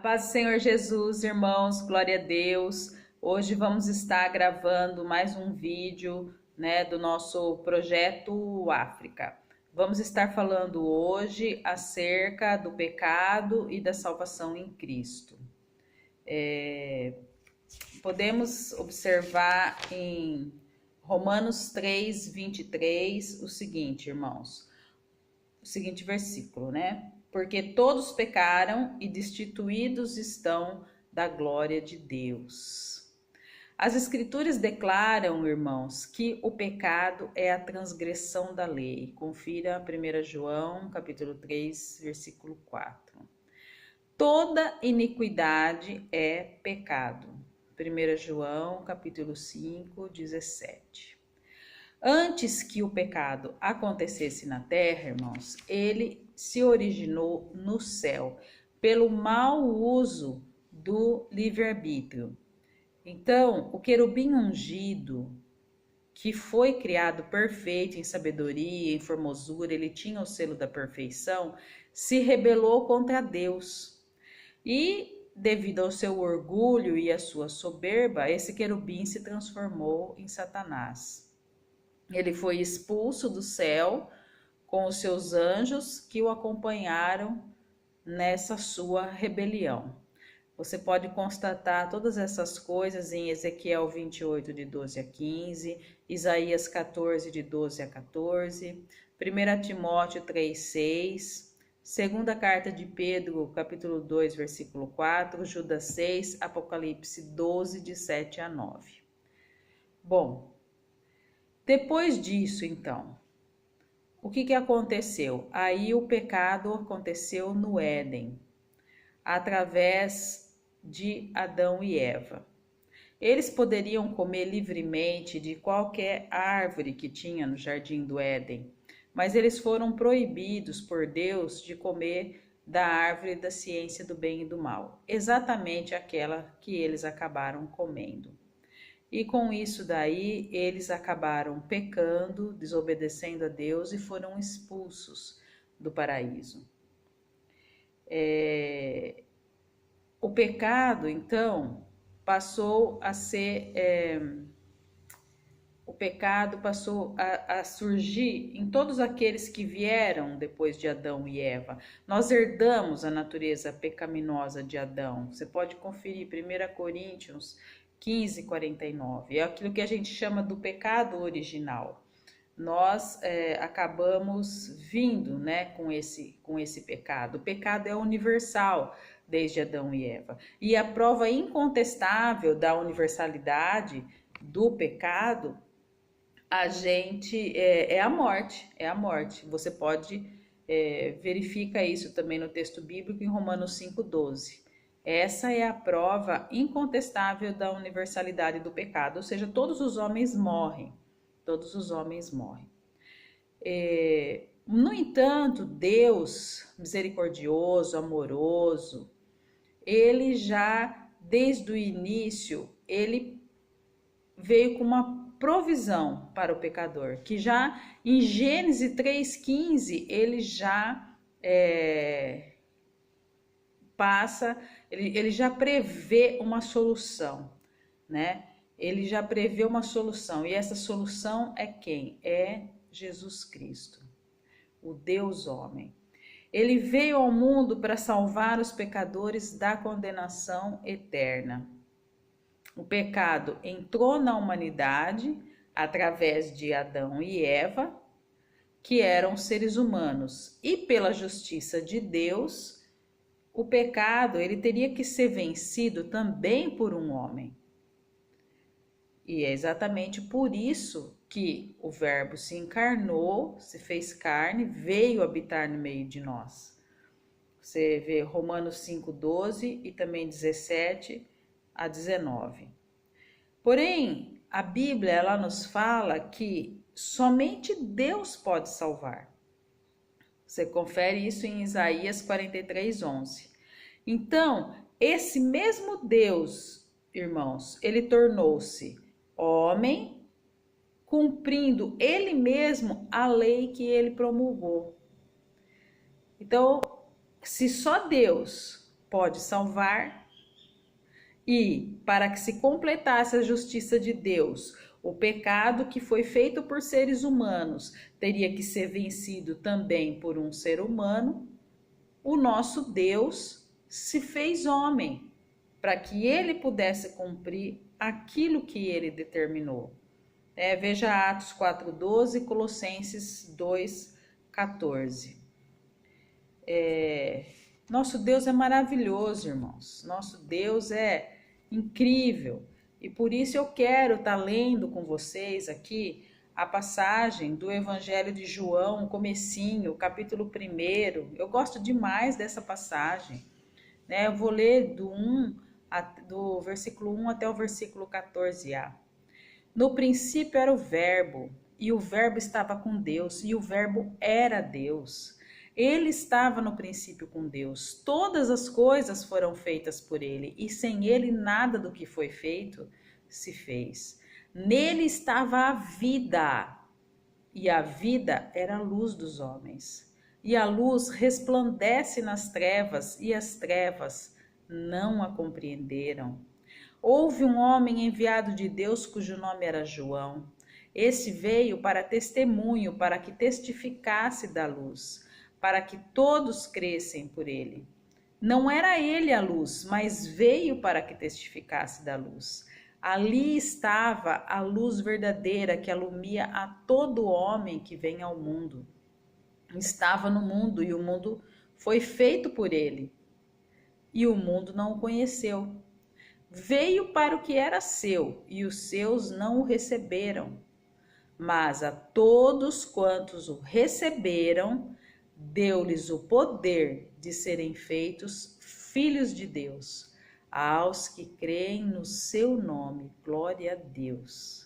Paz do Senhor Jesus, irmãos, glória a Deus. Hoje vamos estar gravando mais um vídeo, do nosso projeto África. Vamos estar falando hoje acerca do pecado e da salvação em Cristo. Podemos observar em Romanos 3, 23, o seguinte, irmãos. O seguinte versículo, Porque todos pecaram e destituídos estão da glória de Deus. As Escrituras declaram, irmãos, que o pecado é a transgressão da lei. Confira 1 João, capítulo 3, versículo 4. Toda iniquidade é pecado. 1 João, capítulo 5, 17. Antes que o pecado acontecesse na terra, irmãos, ele se originou no céu, pelo mau uso do livre-arbítrio. Então, o querubim ungido, que foi criado perfeito em sabedoria, em formosura, ele tinha o selo da perfeição, se rebelou contra Deus. E, devido ao seu orgulho e à sua soberba, esse querubim se transformou em Satanás. Ele foi expulso do céu com os seus anjos que o acompanharam nessa sua rebelião. Você pode constatar todas essas coisas em Ezequiel 28, de 12 a 15, Isaías 14, de 12 a 14, 1 Timóteo 3, 6, segunda carta de Pedro, capítulo 2, versículo 4, Judas 6, Apocalipse 12, de 7 a 9. Bom, depois disso, então, o que aconteceu? Aí o pecado aconteceu no Éden, através de Adão e Eva. Eles poderiam comer livremente de qualquer árvore que tinha no jardim do Éden, mas eles foram proibidos por Deus de comer da árvore da ciência do bem e do mal, exatamente aquela que eles acabaram comendo. E com isso daí, eles acabaram pecando, desobedecendo a Deus e foram expulsos do paraíso. O pecado, então, passou a ser... o pecado passou a surgir em todos aqueles que vieram depois de Adão e Eva. Nós herdamos a natureza pecaminosa de Adão. Você pode conferir 1 Coríntios 15, 49. É aquilo que a gente chama do pecado original. Nós acabamos vindo com esse pecado. O pecado é universal desde Adão e Eva. E a prova incontestável da universalidade do pecado é a morte. É a morte. Você pode verificar isso também no texto bíblico em Romanos 5,12. Essa é a prova incontestável da universalidade do pecado, ou seja, todos os homens morrem. Todos os homens morrem. No entanto, Deus, misericordioso, amoroso, ele já, desde o início, ele veio com uma provisão para o pecador, que já em Gênesis 3,15, ele já ele já prevê uma solução, Ele já prevê uma solução, e essa solução é quem? É Jesus Cristo, o Deus homem. Ele veio ao mundo para salvar os pecadores da condenação eterna. O pecado entrou na humanidade através de Adão e Eva, que eram seres humanos, e pela justiça de Deus, o pecado ele teria que ser vencido também por um homem. E é exatamente por isso que o Verbo se encarnou, se fez carne, veio habitar no meio de nós. Você vê Romanos 5,12 e também 17 a 19. Porém, a Bíblia ela nos fala que somente Deus pode salvar. Você confere isso em Isaías 43:11. Então, esse mesmo Deus, irmãos, ele tornou-se homem, cumprindo ele mesmo a lei que ele promulgou. Então, se só Deus pode salvar, e para que se completasse a justiça de Deus, o pecado que foi feito por seres humanos teria que ser vencido também por um ser humano. O nosso Deus se fez homem para que ele pudesse cumprir aquilo que ele determinou. Veja Atos 4:12 e Colossenses 2:14. Nosso Deus é maravilhoso, irmãos. Nosso Deus é incrível. E por isso eu quero estar lendo com vocês aqui a passagem do Evangelho de João, comecinho, capítulo 1. Eu gosto demais dessa passagem. Eu vou ler do versículo 1 até o versículo 14a. No princípio era o Verbo, e o Verbo estava com Deus, e o Verbo era Deus. Ele estava no princípio com Deus. Todas as coisas foram feitas por ele, e sem ele nada do que foi feito se fez. Nele estava a vida, e a vida era a luz dos homens. E a luz resplandece nas trevas, e as trevas não a compreenderam. Houve um homem enviado de Deus cujo nome era João. Esse veio para testemunho, para que testificasse da luz, para que todos crescem por ele. Não era ele a luz, mas veio para que testificasse da luz. Ali estava a luz verdadeira que alumia a todo homem que vem ao mundo. Estava no mundo e o mundo foi feito por ele, e o mundo não o conheceu. Veio para o que era seu, e os seus não o receberam. Mas a todos quantos o receberam, deu-lhes o poder de serem feitos filhos de Deus, aos que creem no seu nome. Glória a Deus.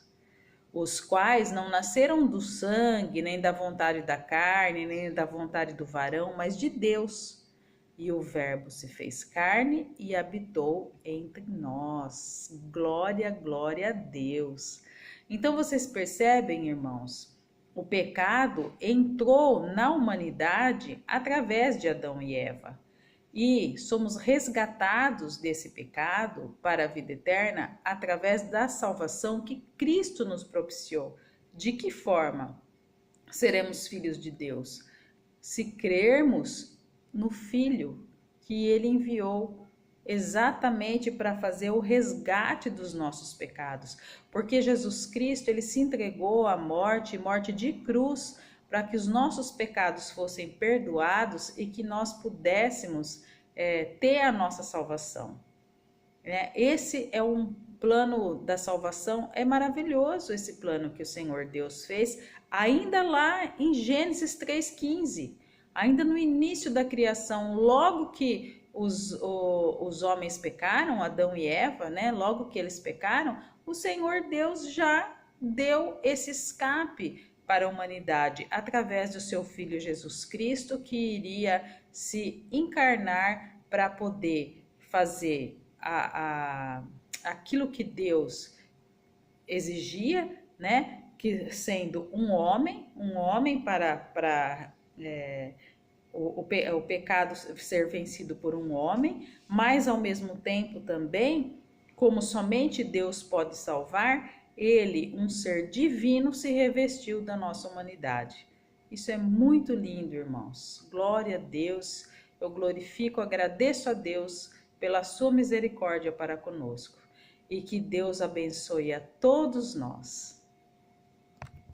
Os quais não nasceram do sangue, nem da vontade da carne, nem da vontade do varão, mas de Deus. E o Verbo se fez carne e habitou entre nós. Glória, glória a Deus. Então vocês percebem, irmãos, o pecado entrou na humanidade através de Adão e Eva. E somos resgatados desse pecado para a vida eterna através da salvação que Cristo nos propiciou. De que forma seremos filhos de Deus? Se crermos no Filho que ele enviou exatamente para fazer o resgate dos nossos pecados. Porque Jesus Cristo, ele se entregou à morte, morte de cruz, para que os nossos pecados fossem perdoados e que nós pudéssemos ter a nossa salvação. Esse é um plano da salvação, é maravilhoso esse plano que o Senhor Deus fez, ainda lá em Gênesis 3:15, ainda no início da criação, logo que os homens pecaram, Adão e Eva, logo que eles pecaram, o Senhor Deus já deu esse escape para a humanidade, através do seu Filho Jesus Cristo, que iria se encarnar para poder fazer aquilo que Deus exigia, que sendo um homem para o pecado ser vencido por um homem, mas ao mesmo tempo também, como somente Deus pode salvar, ele, um ser divino, se revestiu da nossa humanidade. Isso é muito lindo, irmãos. Glória a Deus. Eu glorifico, agradeço a Deus pela sua misericórdia para conosco. E que Deus abençoe a todos nós.